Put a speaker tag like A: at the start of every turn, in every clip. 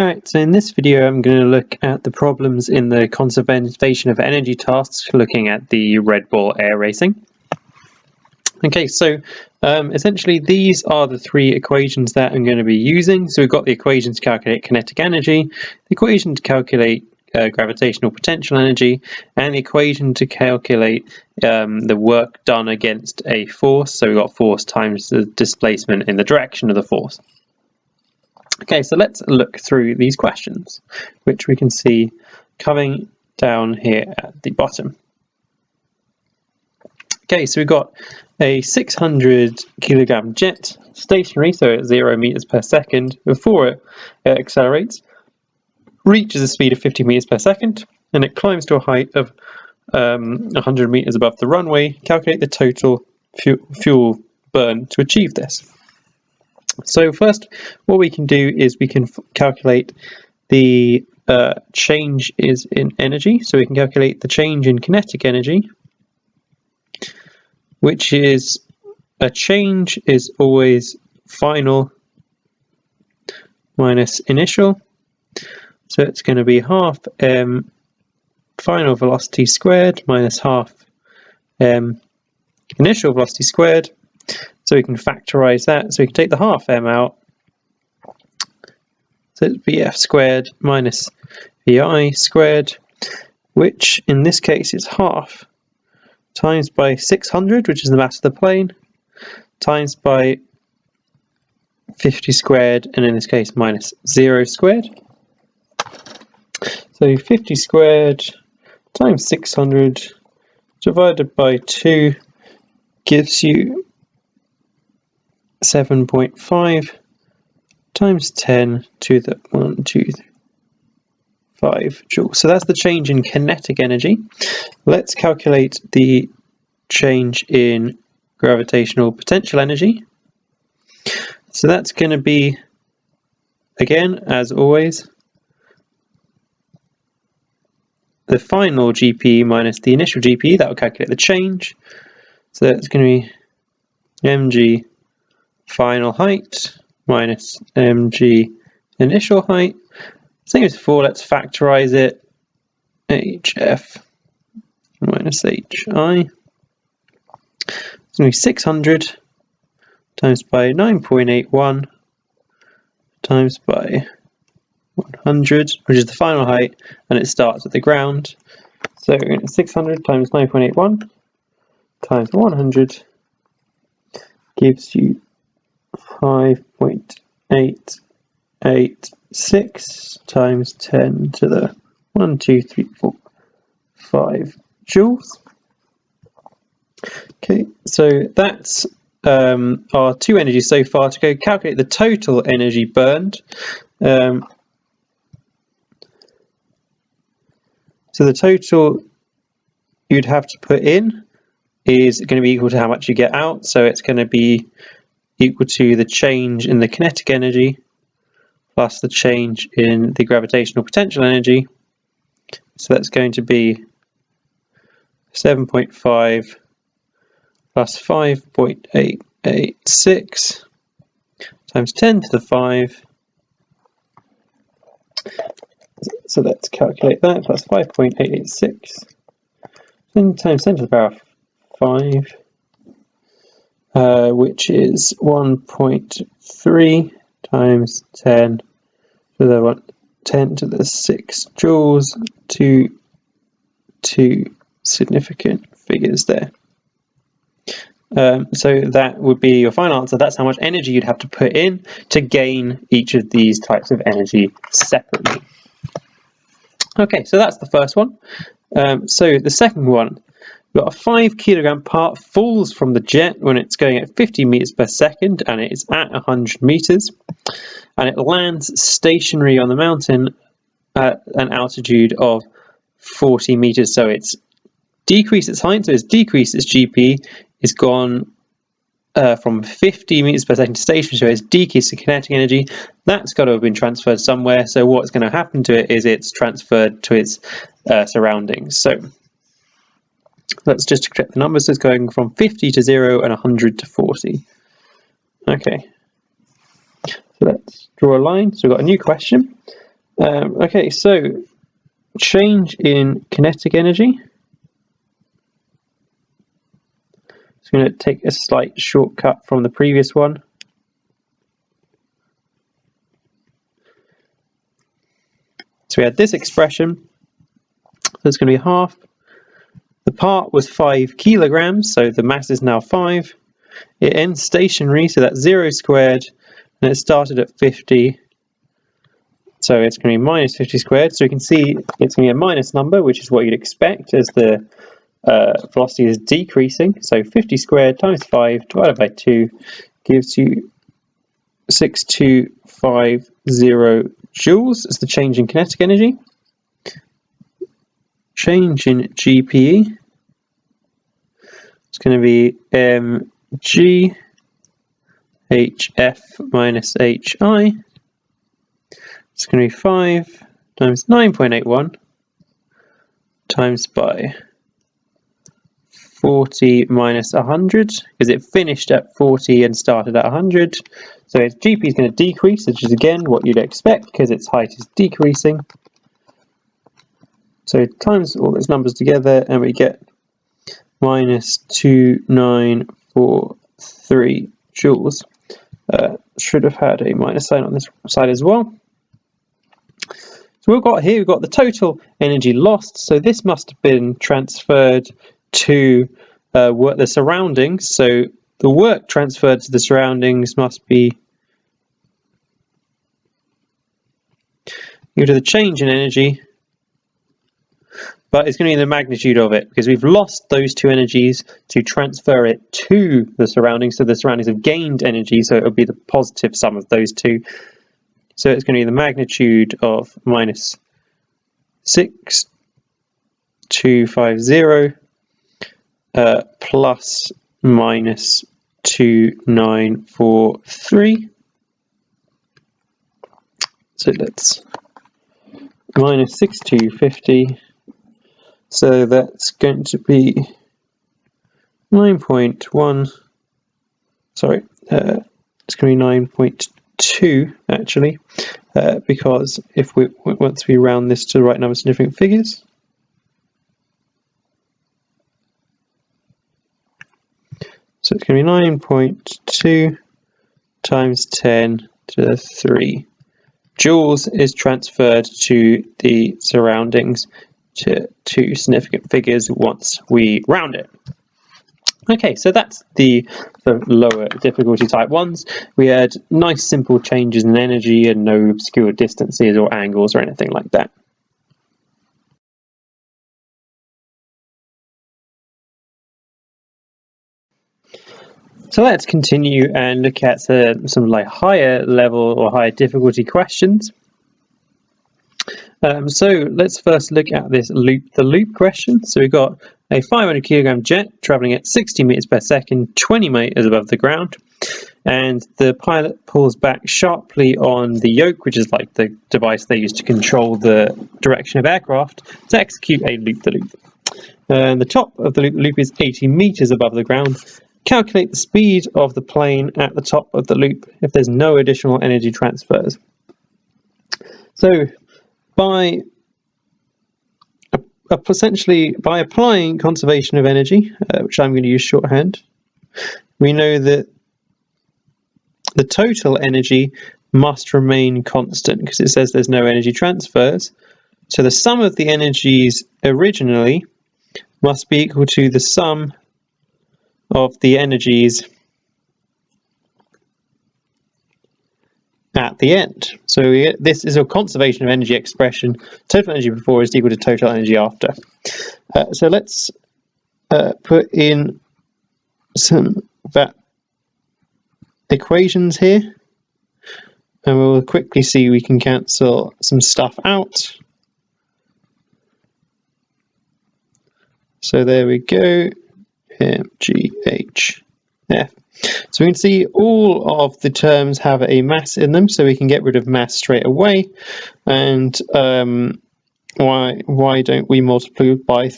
A: Alright, so in this video I'm going to look at the problems in the conservation of energy tasks, looking at the RedBull air racing. Okay, so essentially these are the three equations that I'm going to be using. So we've got the equation to calculate kinetic energy, the equation to calculate gravitational potential energy, and the equation to calculate the work done against a force. So we've got force times the displacement in the direction of the force. Okay, so let's look through these questions, which we can see coming down here at the bottom. Okay, so we've got a 600 kilogram jet, stationary, so at 0 meters per second. Before it accelerates, reaches a speed of 50 meters per second, and it climbs to a height of 100 meters above the runway. Calculate the total fuel burn to achieve this. So first, what we can do is we can calculate the change is in energy. So we can calculate the change in kinetic energy, which is a change is always final minus initial. So it's going to be half m final velocity squared minus half m initial velocity squared. So we can factorize that. So we can take the half m out. So it's Vf squared minus Vi squared, which in this case is half times by 600, which is the mass of the plane, times by 50 squared, and in this case minus 0 squared. So 50 squared times 600 divided by 2 gives you 7.5 times 10 to the 125 joules. So that's the change in kinetic energy. Let's calculate the change in gravitational potential energy. So that's going to be, again, as always, the final GP minus the initial GP. That will calculate the change. So that's going to be mg final height minus mg initial height. Same as before, let's factorize it. hf minus hi. It's going to be 600 times by 9.81 times by 100, which is the final height, and it starts at the ground. So 600 times 9.81 times 100 gives you 5.886 times 10 to the 5 joules. Okay, so that's our two energies so far. To go calculate the total energy burned, so the total you'd have to put in is going to be equal to how much you get out. So it's going to be equal to the change in the kinetic energy plus the change in the gravitational potential energy. So that's going to be 7.5 plus 5.886 times 10 to the 5. So let's calculate that. Plus 5.886 times 10 to the power 5, which is 1.3 times 10 to the 6 joules, two significant figures there. So that would be your final answer. That's how much energy you'd have to put in to gain each of these types of energy separately. Okay, so that's the first one. So the second one, we've got a 5 kilogram part falls from the jet when it's going at 50 meters per second, and it is at 100 meters, and it lands stationary on the mountain at an altitude of 40 meters. So it's decreased its height, so it's decreased its GP, it's gone from 50 meters per second to stationary, so it's decreased the kinetic energy. That's got to have been transferred somewhere. So what's going to happen to it is it's transferred to its surroundings. So let's just check the numbers. So it's going from 50 to 0 and 100 to 40. Okay, so let's draw a line. So we've got a new question. Okay, so change in kinetic energy. It's going to take a slight shortcut from the previous one. So we had this expression, that's going to be half. The part was 5 kilograms, so the mass is now 5. It ends stationary, so that's 0 squared, and it started at 50. So it's going to be minus 50 squared. So you can see it's going to be a minus number, which is what you'd expect as the velocity is decreasing. So 50 squared times 5 divided by 2 gives you 6250 joules as the change in kinetic energy. Change in GPE, it's going to be mg hf minus hi. It's going to be 5 times 9.81 times by 40 minus 100, because it finished at 40 and started at 100. So its GP is going to decrease, which is again what you'd expect because its height is decreasing. So times all those numbers together and we get minus 2943 joules. Should have had a minus sign on this side as well. So we've got the total energy lost. So this must have been transferred to the surroundings. So the work transferred to the surroundings must be equal to the change in energy, but it's going to be the magnitude of it because we've lost those two energies to transfer it to the surroundings. So the surroundings have gained energy, so it will be the positive sum of those two. So it's going to be the magnitude of minus 6250 plus minus 2943. So that's minus 6250. So that's going to be 9.1. Sorry, it's going to be 9.2 actually, because if once we round this to the right number significant figures, so it's going to be 9.2 times 10 to the 3 joules is transferred to the surroundings to two significant figures once we round it. Okay, so that's the lower difficulty type ones. We had nice simple changes in energy and no obscure distances or angles or anything like that. So let's continue and look at some like higher level or higher difficulty questions. So let's first look at this the loop question. So we've got a 500 kilogram jet traveling at 60 meters per second, 20 meters above the ground, and the pilot pulls back sharply on the yoke, which is like the device they use to control the direction of aircraft, to execute a loop-the-loop. And the top of the loop is 80 meters above the ground. Calculate the speed of the plane at the top of the loop if there's no additional energy transfers. So essentially by applying conservation of energy, which I'm going to use shorthand, we know that the total energy must remain constant because it says there's no energy transfers. So the sum of the energies originally must be equal to the sum of the energies at the end. So this is a conservation of energy expression. Total energy before is equal to total energy after. So let's put in some equations here, and we'll quickly see we can cancel some stuff out. So there we go, mgh f. So we can see all of the terms have a mass in them, so we can get rid of mass straight away. And why don't we multiply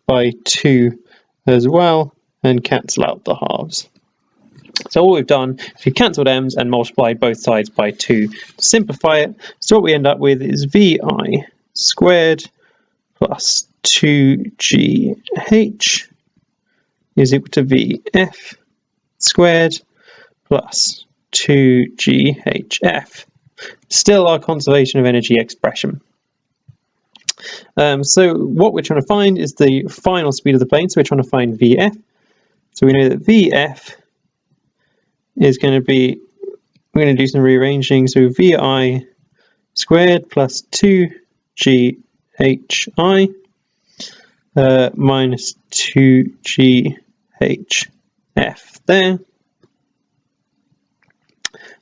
A: by 2 as well and cancel out the halves? So all we've done is we've cancelled m's and multiplied both sides by 2 to simplify it. So what we end up with is vi squared plus 2gh is equal to vf squared plus 2ghf. Still our conservation of energy expression. So what we're trying to find is the final speed of the plane, so we're trying to find vf. So we know that vf is going to be, we're going to do some rearranging, so vi squared plus 2ghi minus 2ghf there.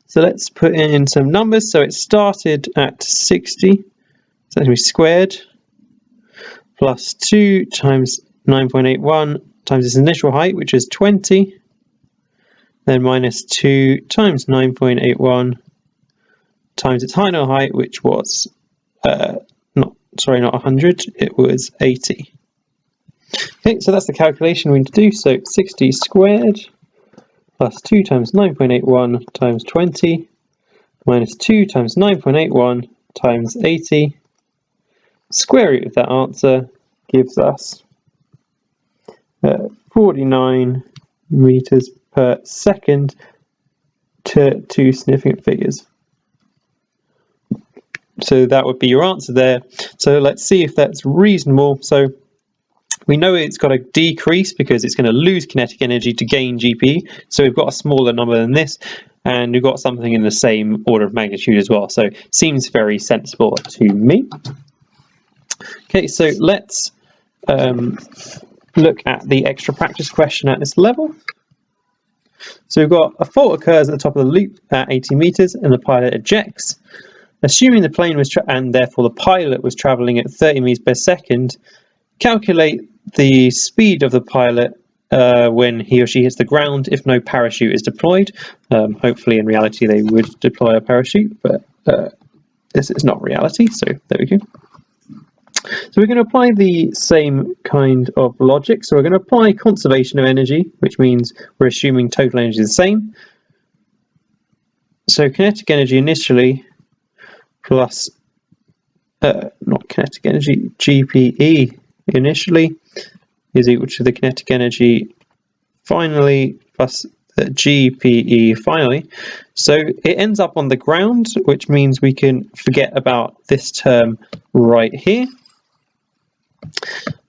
A: So let's put in some numbers. So it started at 60, so that's going to be squared plus 2 times 9.81 times its initial height, which is 20, then minus 2 times 9.81 times its final height, which was not 100, it was 80. Okay, so that's the calculation we need to do. So 60 squared plus 2 times 9.81 times 20 minus 2 times 9.81 times 80. Square root of that answer gives us 49 meters per second to 2 significant figures. So that would be your answer there. So let's see if that's reasonable. So we know it's got to decrease because it's going to lose kinetic energy to gain GP. So we've got a smaller number than this, and we've got something in the same order of magnitude as well. So it seems very sensible to me. Okay, so let's look at the extra practice question at this level. So we've got a fault occurs at the top of the loop at 80 meters and the pilot ejects. Assuming the plane was and therefore the pilot was traveling at 30 meters per second, calculate the speed of the pilot when he or she hits the ground if no parachute is deployed. Hopefully in reality they would deploy a parachute, but this is not reality, so there we go. So we're going to apply the same kind of logic. So we're going to apply conservation of energy, which means we're assuming total energy is the same. So kinetic energy initially plus, not kinetic energy, GPE initially is equal to the kinetic energy finally plus the GPE finally. So it ends up on the ground, which means we can forget about this term right here.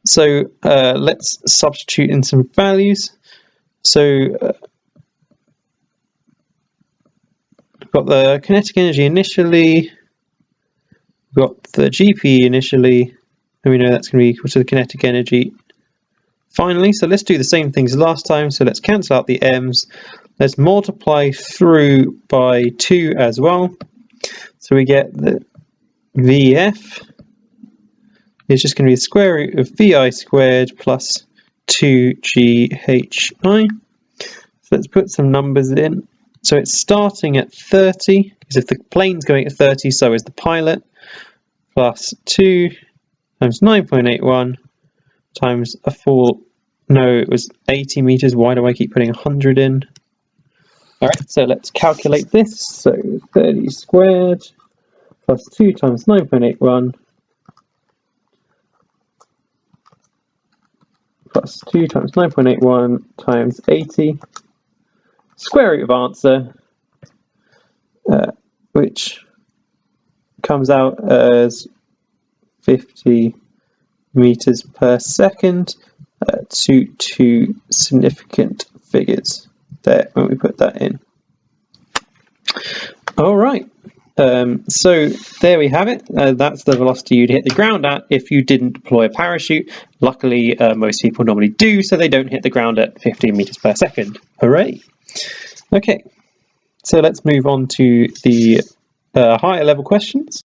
A: So let's substitute in some values. So we've got the kinetic energy initially, we've got the GPE initially, and we know that's going to be equal to the kinetic energy finally. So let's do the same things as last time. So let's cancel out the m's. Let's multiply through by 2 as well. So we get the VF is just going to be the square root of VI squared plus 2GHI. So let's put some numbers in. So it's starting at 30, because if the plane's going at 30, so is the pilot, plus 2 times 9.81 times a full, no, it was 80 meters. Why do I keep putting 100 in? All right, so let's calculate this. So 30 squared plus 2 times 9.81 plus 2 times 9.81 times 80, square root of answer, which comes out as 50 meters per second to 2 significant figures there when we put that in. All right. So there we have it. That's the velocity you'd hit the ground at if you didn't deploy a parachute. Luckily, most people normally do, so they don't hit the ground at 15 meters per second. Hooray! Okay, so let's move on to the higher level questions.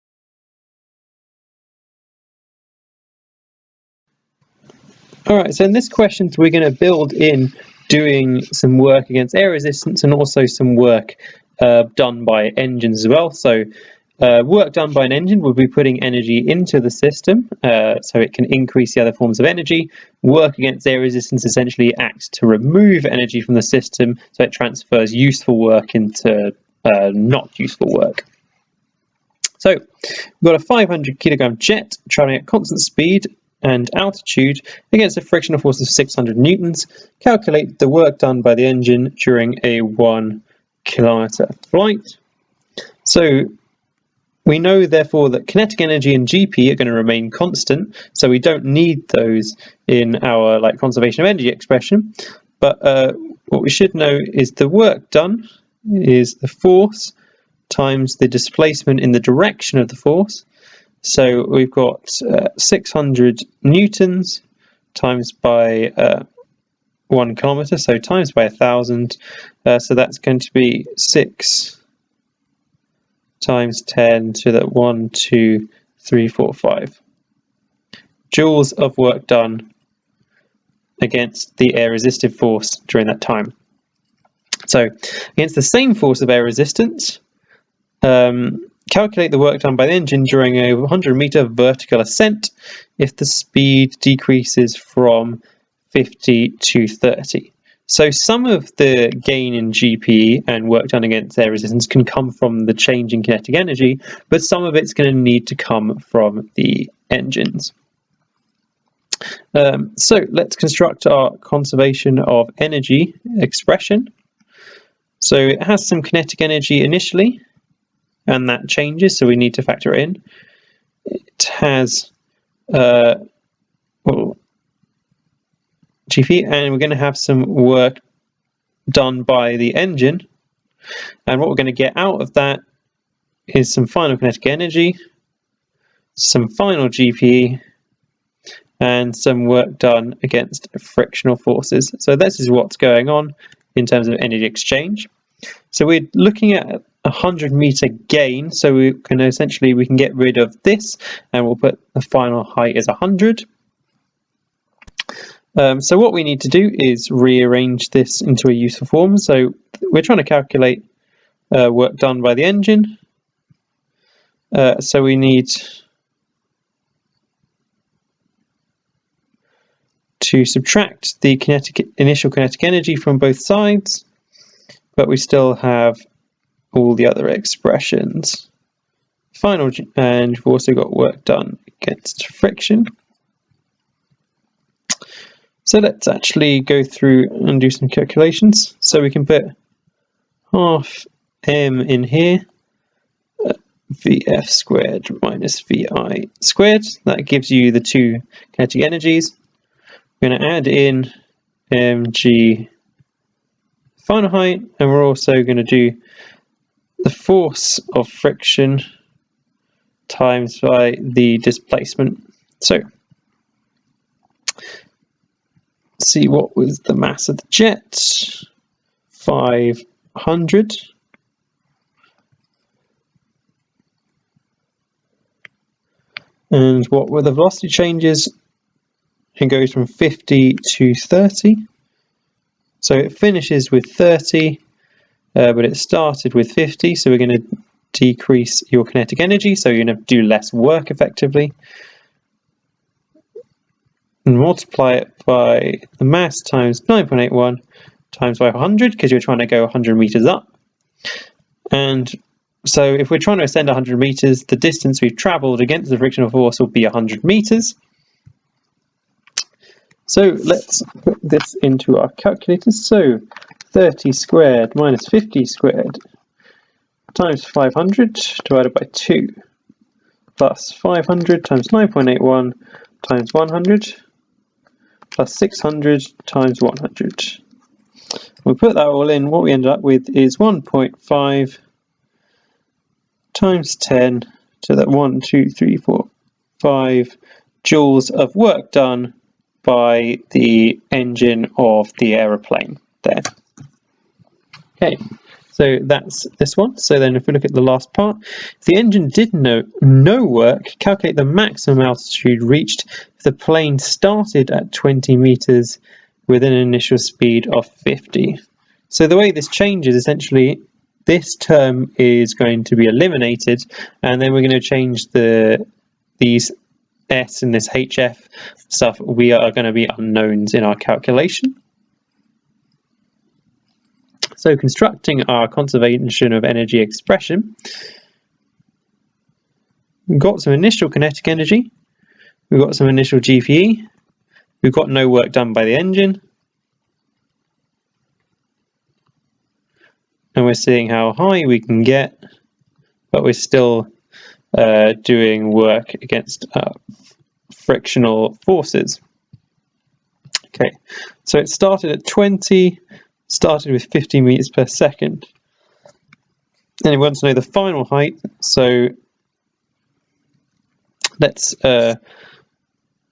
A: All right, so in this question, we're going to build in doing some work against air resistance and also some work done by engines as well. So Work done by an engine would be putting energy into the system, so it can increase the other forms of energy. Work against air resistance essentially acts to remove energy from the system, so it transfers useful work into not useful work. So we've got a 500 kilogram jet traveling at constant speed and altitude against a frictional force of 600 newtons. Calculate the work done by the engine during a 1 kilometer flight. So we know, therefore, that kinetic energy and GP are going to remain constant, so we don't need those in our conservation of energy expression. But what we should know is the work done is the force times the displacement in the direction of the force. So we've got 600 newtons times by 1 kilometer, so times by 1,000. So that's going to be 6 times 10 to the 1, 2, 3, 4, 5 joules of work done against the air resistive force during that time. So against the same force of air resistance, calculate the work done by the engine during a 100-meter vertical ascent if the speed decreases from 50 to 30. So some of the gain in GP and work done against air resistance can come from the change in kinetic energy, but some of it's going to need to come from the engines. So let's construct our conservation of energy expression. So it has some kinetic energy initially, and that changes, so we need to factor it in. It has GP, and we're going to have some work done by the engine, and what we're going to get out of that is some final kinetic energy, some final GP, and some work done against frictional forces. So this is what's going on in terms of energy exchange. So we're looking at 100-meter gain, so we can get rid of this, and we'll put the final height as 100. So what we need to do is rearrange this into a useful form. So we're trying to calculate work done by the engine. So we need to subtract the initial kinetic energy from both sides, but we still have all the other expressions. Final, and we've also got work done against friction. So let's actually go through and do some calculations. So we can put half m in here, Vf squared minus Vi squared. That gives you the two kinetic energies. We're going to add in mg final height, and we're also going to do the force of friction times by the displacement. So see, what was the mass of the jet? 500. And what were the velocity changes? It goes from 50 to 30. So it finishes with 30, but it started with 50. So we're going to decrease your kinetic energy, so you're going to do less work effectively. And multiply it by the mass times 9.81 times by 100, because you're trying to go 100 meters up. And so if we're trying to ascend 100 meters, the distance we've traveled against the frictional force will be 100 meters. So let's put this into our calculators. So 30 squared minus 50 squared times 500 divided by 2 plus 500 times 9.81 times 100 plus 600 times 100. We put that all in, what we end up with is 1.5 times 10 to the 1, 2, 3, 4, 5 joules of work done by the engine of the aeroplane there. Okay, so that's this one. So then if we look at the last part, if the engine did no work, calculate the maximum altitude reached if the plane started at 20 meters with an initial speed of 50. So the way this changes, essentially, this term is going to be eliminated, and then we're going to change these S and this HF stuff. We are going to be unknowns in our calculation. So constructing our conservation of energy expression, we've got some initial kinetic energy, we've got some initial GPE, we've got no work done by the engine, and we're seeing how high we can get, but we're still doing work against frictional forces. Okay, so it started at 20, started with 50 meters per second. And we want to know the final height, so let's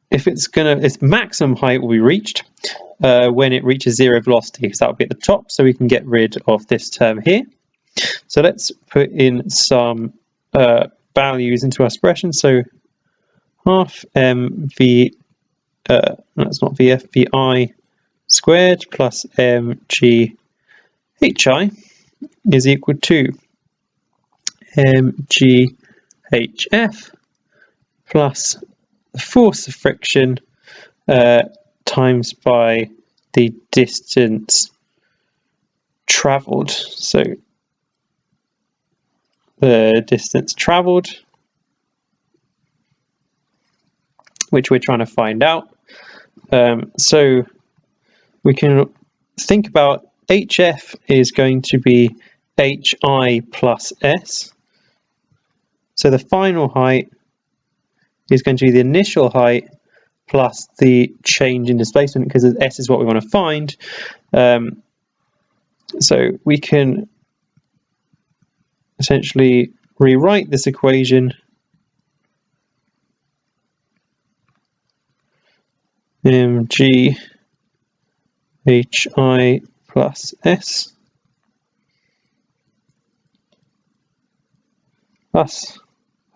A: its maximum height will be reached when it reaches zero velocity, because that will be at the top, so we can get rid of this term here. So let's put in some values into our expression. So half mv, that's not vf, vi squared plus mg hi is equal to mg hf plus the force of friction times by the distance travelled. So the distance travelled, which we're trying to find out. So we can think about HF is going to be HI plus S. So the final height is going to be the initial height plus the change in displacement, because S is what we want to find. So we can essentially rewrite this equation mg hi plus S plus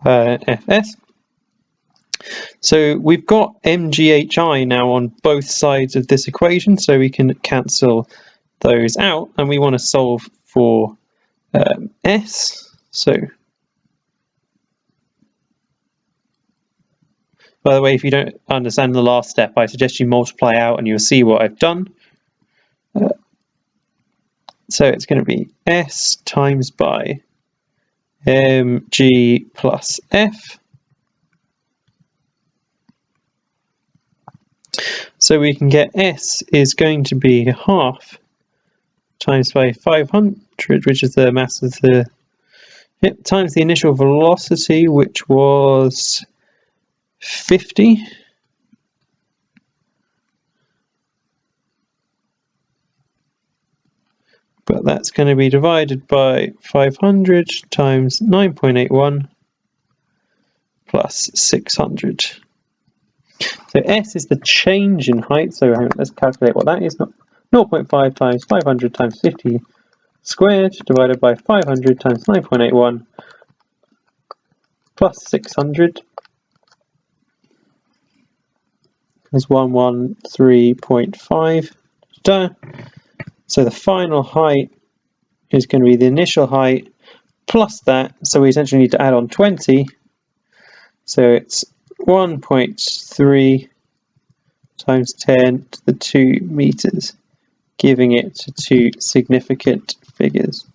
A: Fs. So we've got mghi now on both sides of this equation, so we can cancel those out, and we want to solve for S. So, by the way, if you don't understand the last step, I suggest you multiply out and you'll see what I've done. So it's going to be S times by mg plus F. So we can get S is going to be half times by 500, which is the mass of the times the initial velocity, which was 50. But that's going to be divided by 500 times 9.81 plus 600. So S is the change in height, so let's calculate what that is. 0.5 times 500 times 50 squared divided by 500 times 9.81 plus 600 is 113.5. So the final height is going to be the initial height plus that, so we essentially need to add on 20. So it's 1.3 times 10 to the 2 meters, giving it to 2 significant figures.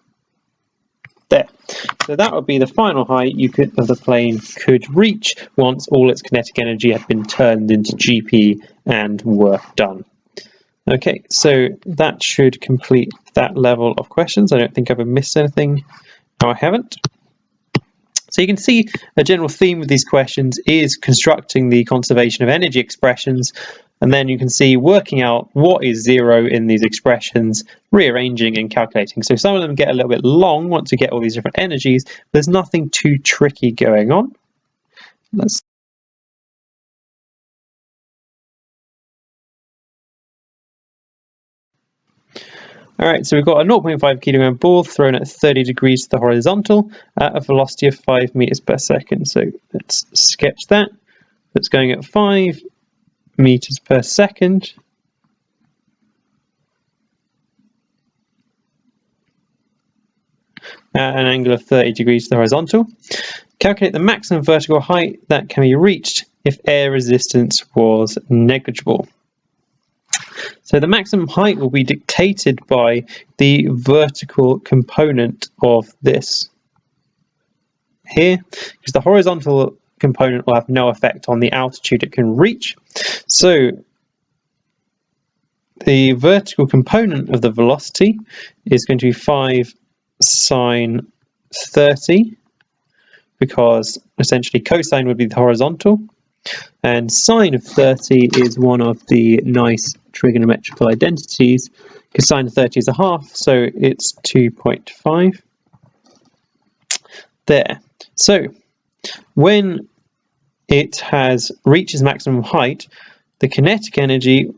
A: There. So that would be the final height of the plane could reach once all its kinetic energy had been turned into GP and work done. Okay, so that should complete that level of questions. I don't think I've missed anything. No, I haven't. So you can see a general theme of these questions is constructing the conservation of energy expressions, and then you can see working out what is zero in these expressions, rearranging and calculating. So some of them get a little bit long once you get all these different energies. There's nothing too tricky going on. Alright, so we've got a 0.5 kilogram ball thrown at 30 degrees to the horizontal at a velocity of 5 meters per second. So let's sketch that. It's going at 5 meters per second. at an angle of 30 degrees to the horizontal. Calculate the maximum vertical height that can be reached if air resistance was negligible. So the maximum height will be dictated by the vertical component of this here, because the horizontal component will have no effect on the altitude it can reach. So the vertical component of the velocity is going to be 5 sine 30, because essentially cosine would be the horizontal, and sine of 30 is one of the nice trigonometrical identities, because sine of 30 is a half, so it's 2.5 there. So when it reaches maximum height, the kinetic energy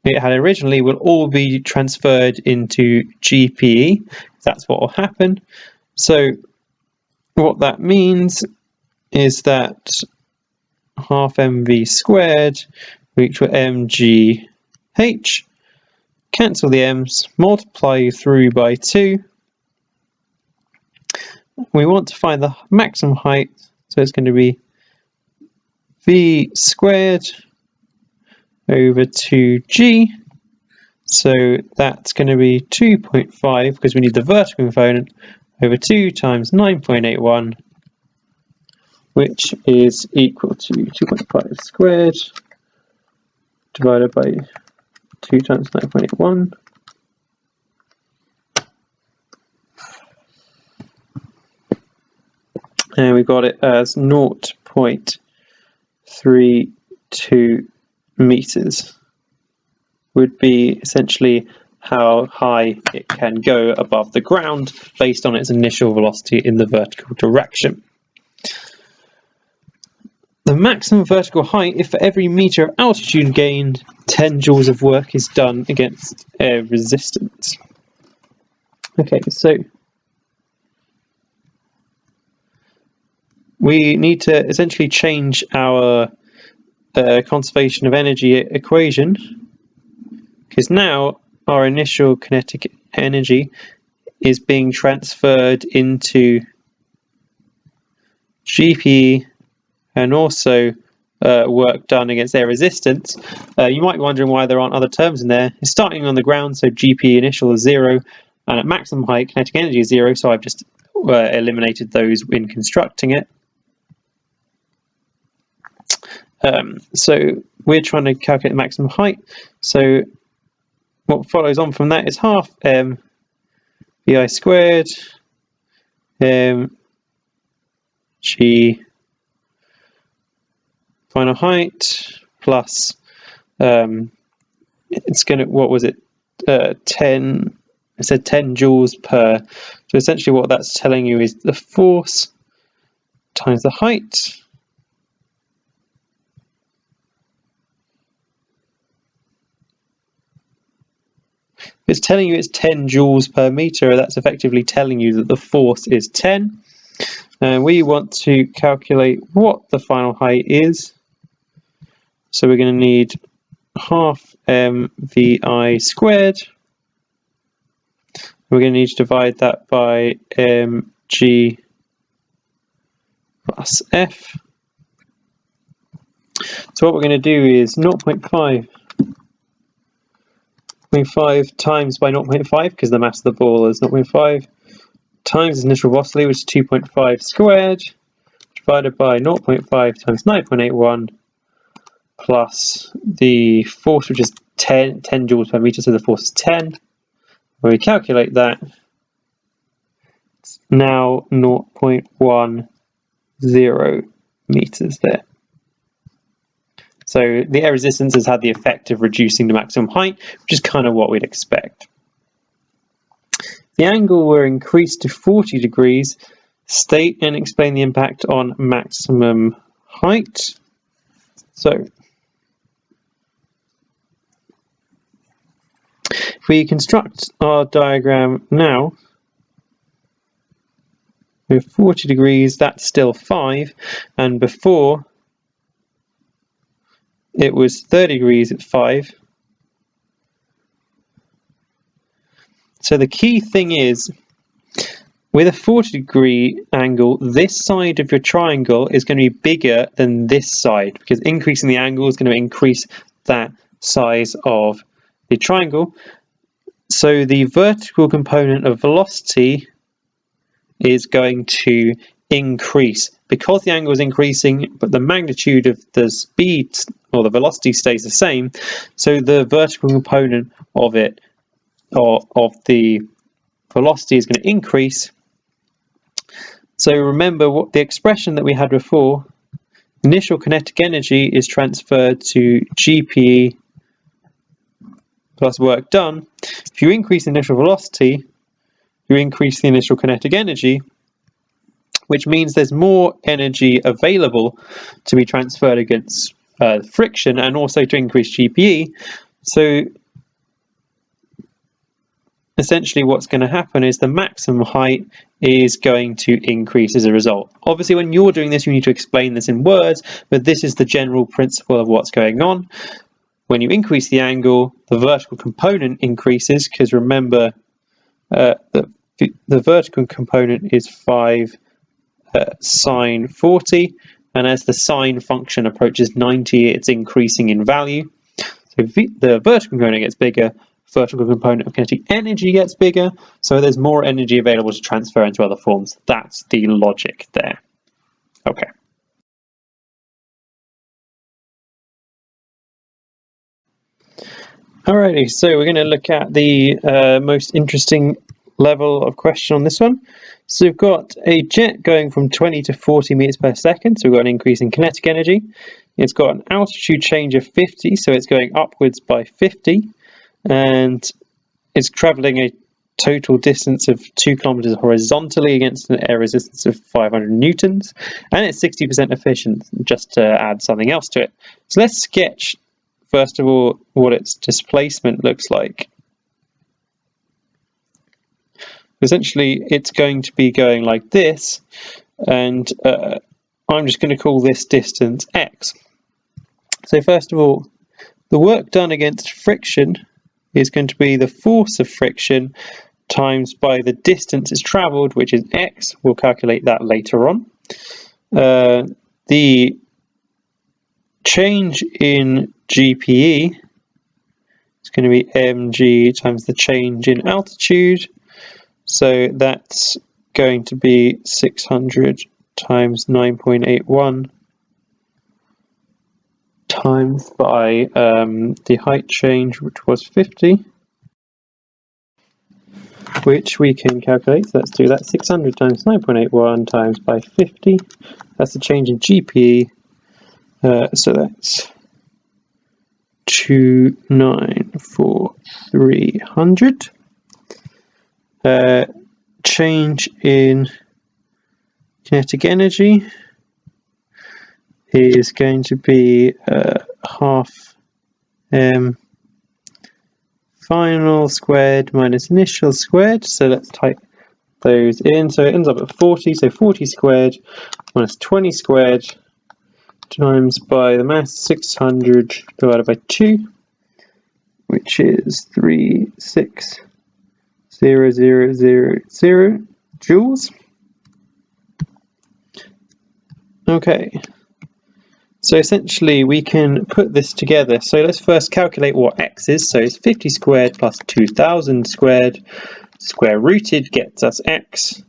A: it had originally will all be transferred into GPE. That's what will happen. So what that means is that half mv squared will equal mgh. Cancel the m's, multiply through by 2. We want to find the maximum height, so it's going to be v squared over 2g. So that's going to be 2.5, because we need the vertical component, over 2 times 9.81, which is equal to 2.5 squared divided by 2 times 9.81. And we got it as 0.32 meters, would be essentially how high it can go above the ground based on its initial velocity in the vertical direction. The maximum vertical height, if for every meter of altitude gained, 10 joules of work is done against air resistance. Okay, so we need to essentially change our conservation of energy equation, because now our initial kinetic energy is being transferred into GP and also work done against air resistance. You might be wondering why there aren't other terms in there. It's starting on the ground, so GP initial is 0, and at maximum height kinetic energy is 0, so I've just eliminated those in constructing it. So we're trying to calculate the maximum height, so what follows on from that is half m vi squared g final height plus it's going to, what was it, 10, I said 10 joules per, so essentially what that's telling you is the force times the height. It's telling you it's 10 joules per meter. That's effectively telling you that the force is 10. And we want to calculate what the final height is. So we're going to need half mvi squared. We're going to need to divide that by mg plus f. So what we're going to do is 0.5 times by 0.5, because the mass of the ball is 0.5, times its initial velocity, which is 2.5 squared, divided by 0.5 times 9.81, plus the force, which is 10 joules per meter, so the force is 10. When we calculate that, it's now 0.10 meters there. So the air resistance has had the effect of reducing the maximum height, which is kind of what we'd expect. The angle were increased to 40 degrees. State and explain the impact on maximum height. So if we construct our diagram now, with 40 degrees, that's still 5, and before it was 30 degrees at 5. So the key thing is with a 40-degree angle, this side of your triangle is going to be bigger than this side, because increasing the angle is going to increase that size of the triangle. So the vertical component of velocity is going to increase because the angle is increasing, but the magnitude of the speed or the velocity stays the same. So the vertical component of it, or of the velocity, is going to increase. So remember what the expression that we had before: initial kinetic energy is transferred to GPE plus work done. If you increase the initial velocity, you increase the initial kinetic energy, which means there's more energy available to be transferred against friction, and also to increase GPE. So essentially what's going to happen is the maximum height is going to increase as a result. Obviously, when you're doing this, you need to explain this in words, but this is the general principle of what's going on. When you increase the angle, the vertical component increases, because remember, the vertical component is 5 sine 40, and as the sine function approaches 90, it's increasing in value. So the vertical component gets bigger, vertical component of kinetic energy gets bigger, so there's more energy available to transfer into other forms. That's the logic there. Okay. Alrighty, so we're going to look at the most interesting level of question on this one. So we've got a jet going from 20 to 40 meters per second, so we've got an increase in kinetic energy. It's got an altitude change of 50, so it's going upwards by 50, and it's traveling a total distance of 2 kilometers horizontally against an air resistance of 500 newtons, and it's 60% efficient, just to add something else to it. So let's sketch, first of all, what its displacement looks like. Essentially, it's going to be going like this, and I'm just going to call this distance x. So first of all, the work done against friction is going to be the force of friction times by the distance it's travelled, which is x. We'll calculate that later on. The change in GPE is going to be mg times the change in altitude. So that's going to be 600 times 9.81 times by the height change, which was 50, which we can calculate. So let's do that. 600 times 9.81 times by 50. That's the change in GPE. So that's 294,300. Change in kinetic energy is going to be half m final squared minus initial squared. So let's type those in. So it ends up at 40. So 40 squared minus 20 squared times by the mass 600 divided by 2, which is 360,000 joules. Okay, so essentially we can put this together. So let's first calculate what x is. So it's 50 squared plus 2000 squared, square rooted gets us x.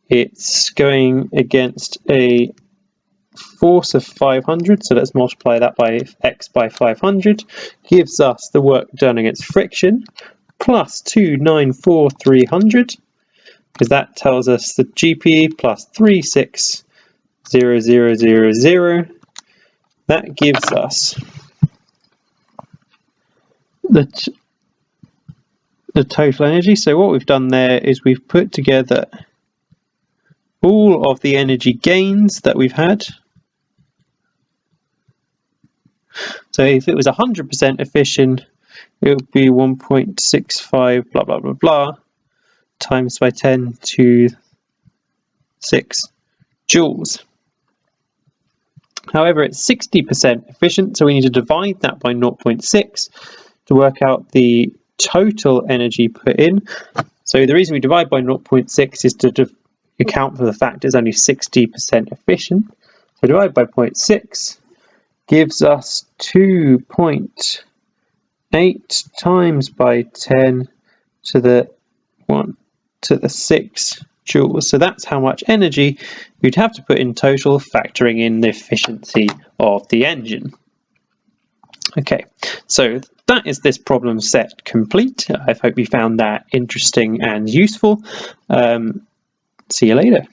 A: It's going against a force of 500, so let's multiply that by x by 500, gives us the work done against friction, plus 294,300, because that tells us the GPE plus 36,000. That gives us the total energy. So what we've done there is we've put together all of the energy gains that we've had. So if it was 100% efficient, it would be 1.65 blah blah blah blah times by 10 to 6 joules. However, it's 60% efficient, so we need to divide that by 0.6 to work out the total energy put in. So the reason we divide by 0.6 is to account for the fact it's only 60% efficient. So divide by 0.6 gives us 2.8 times by 10 to the 1 to the 6 joules. So that's how much energy you'd have to put in total, factoring in the efficiency of the engine. Okay, so that is this problem set complete. I hope you found that interesting and useful. See you later.